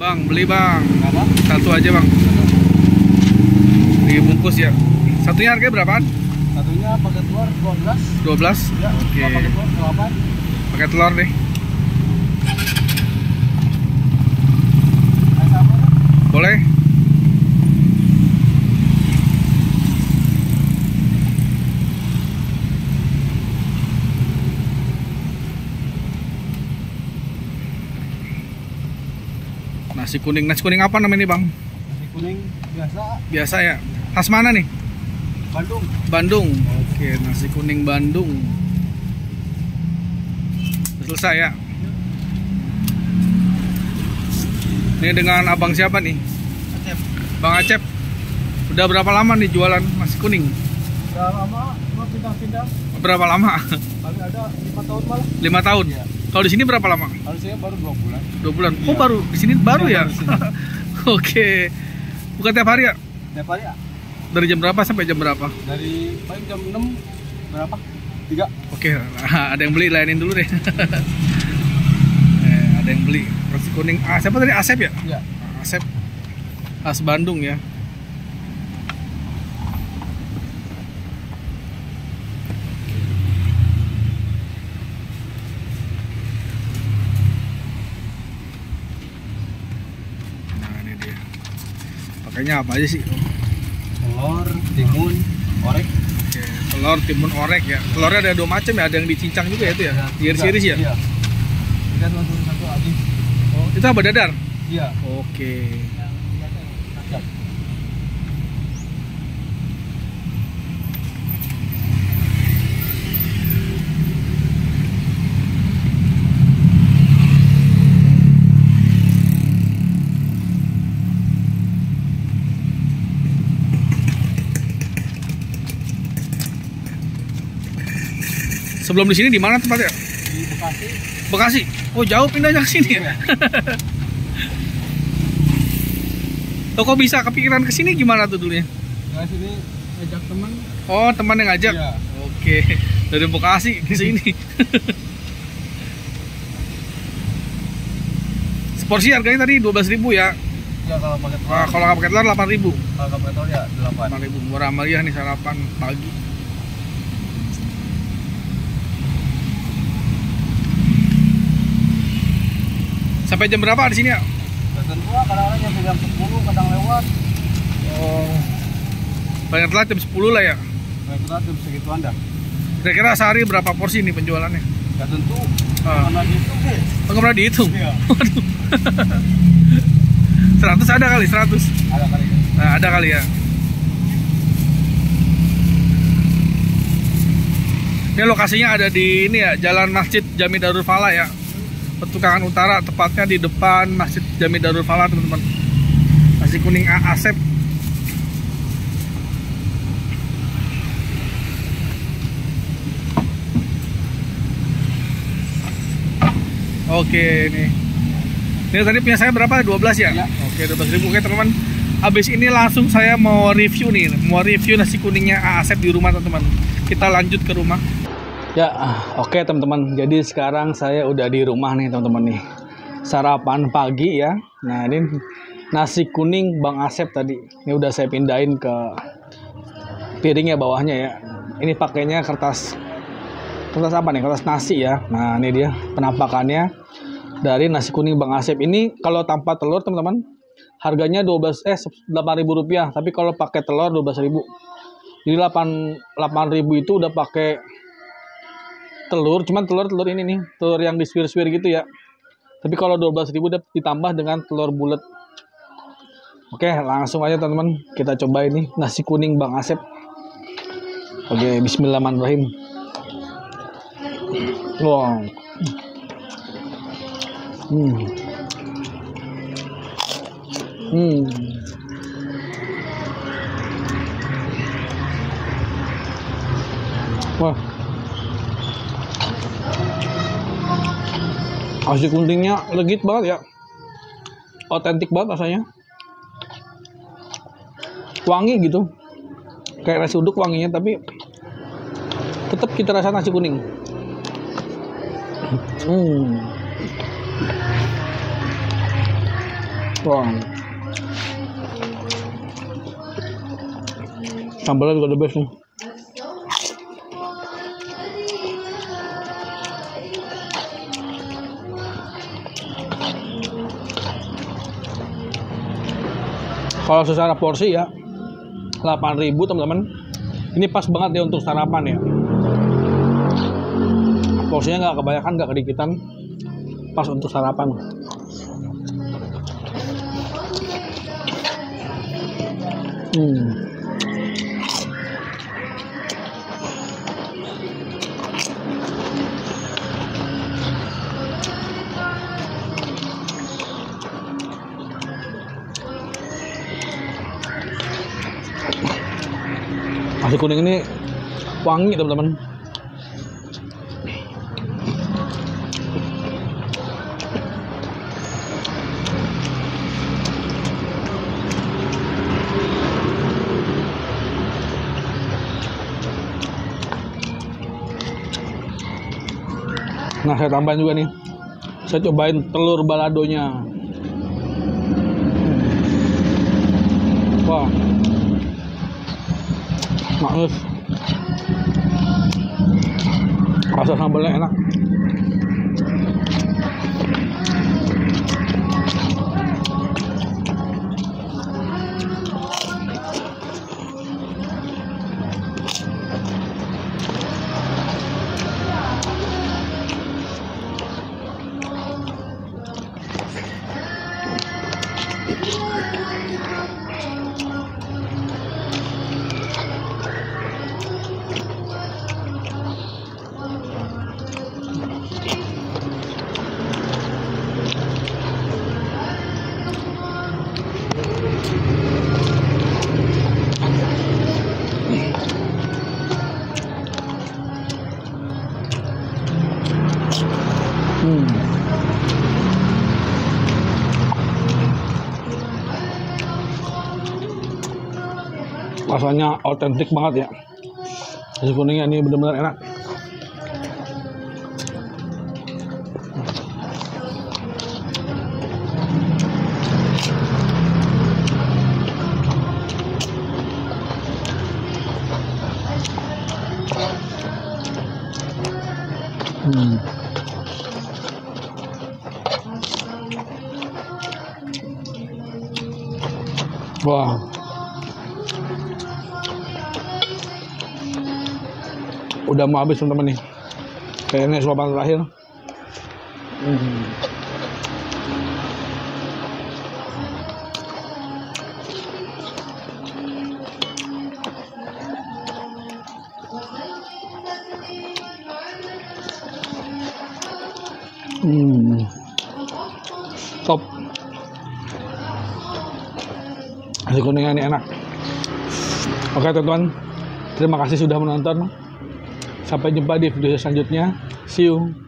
Bang, beli bang. Apa? Satu aja bang. Dibungkus ya. Satunya harganya berapaan? Satunya pakai telur 12. 12? Ya, Oke. pakai telur 8. Pakai telur deh. Sama. Boleh? Nasi kuning apa namanya nih bang? Nasi kuning biasa. Biasa ya. Khas mana nih? Bandung. Bandung. Oke, nasi kuning Bandung. Selesai ya. Ini dengan abang siapa nih? Acep. Bang Acep. Udah berapa lama nih jualan nasi kuning? Udah lama, cuma pindah-pindah. Berapa lama? Paling ada 5 tahun malah. 5 tahun. Iya. Kalau di sini berapa lama? Kalau saya baru 2 bulan. 2 bulan. Iya. Oh baru di sini baru Iya, ya? baru di sini. Oke. Bukan tiap hari ya? Tiap hari ya? Dari jam berapa sampai jam berapa? Dari paling jam 6 berapa? 3. Oke, ada yang beli, layanin dulu deh. Ada yang beli nasi kuning. Ah, siapa tadi? Asep ya? Iya. Asep. Khas Bandung ya. Nah, ini dia. Pakainya apa aja sih? Telur, timun, orek. Oke, telur, timun, orek ya. Telurnya ada 2 macam ya, ada yang dicincang juga ya itu ya. Iris-iris ya? Iya. Kita satu habis. Oh, itu apa dadar? Iya. Oke. Yang biasa kacang. Sebelum di sini di mana tempatnya? Di Bekasi. Bekasi. Oh, jauh pindahnya ke sini ya. Loh, kok bisa kepikiran ke sini gimana tuh dulunya? Dari sini ngajak teman. Oh, teman yang ngajak. Iya. Oke. Dari Bekasi ke sini. Seporsi harganya tadi 12.000 ya. Ya kalau pakai telur. Kalau nggak pakai telur 8.000. Kalau pakai telur ya 8. 8.000 murah meriah nih sarapan pagi. Sampai jam berapa di sini ya? Tentu kadang-kadang jam 10, kadang lewat. Oh. Paling telat jam 10 lah ya. Paling telat jam segituan dah. Kira-kira sehari berapa porsi nih penjualannya? Ya tentu. Ah. Mana dihitung sih? Oh, nggak pernah dihitung? Iya. Waduh. 100 ada kali, 100. Ada kali. Nah, ada kali ya. Ini lokasinya ada di ini ya, Jalan Masjid Jami Darul Falah ya. Petukangan Utara, tepatnya di depan Masjid Jami Darul Falah, teman-teman. Nasi kuning Asep. Oke, nih. Ini tadi punya saya berapa? 12 ya? Iya. Oke, 12.000. Oke, teman-teman. Habis ini langsung saya mau review nih, mau review nasi kuningnya Asep di rumah, teman-teman. Kita lanjut ke rumah. Ya, oke teman-teman. Jadi sekarang saya udah di rumah nih, teman-teman nih. Sarapan pagi ya. Nah, ini nasi kuning Bang Asep tadi. Ini udah saya pindahin ke piringnya bawahnya ya. Ini pakainya kertas apa nih? Kertas nasi ya. Nah, ini dia penampakannya dari nasi kuning Bang Asep. Ini kalau tanpa telur, teman-teman, harganya 8.000 rupiah. Tapi kalau pakai telur 12.000. Jadi 8.000 itu udah pakai telur, cuman telur ini nih, telur yang disuir-suir gitu ya. Tapi kalau 12.000 udah ditambah dengan telur bulat. Oke, langsung aja teman-teman, kita coba ini nasi kuning Bang Asep. Oke, bismillahirrahmanirrahim. Wow. Wah. Nasi kuningnya legit banget ya, otentik banget rasanya, wangi gitu, kayak nasi uduk wanginya, tapi tetap kita rasa nasi kuning. Wah. Sambalnya juga the best nih. Kalau secara porsi ya 8.000 teman-teman. Ini pas banget ya untuk sarapan ya. Porsinya nggak kebanyakan, nggak kedikitan, pas untuk sarapan. Nasi kuning ini wangi teman-teman. Nah, saya tambahin juga nih. Saya cobain telur baladonya. Wah. Manis. Rasa sambalnya enak. Rasanya otentik banget ya. Nasi kuningnya ini benar-benar enak. Wah. Udah mau habis teman-teman nih. Kayaknya suapan terakhir. Top. Nasi kuningnya ini enak. Oke teman-teman, terima kasih sudah menonton. Sampai jumpa di video selanjutnya. See you.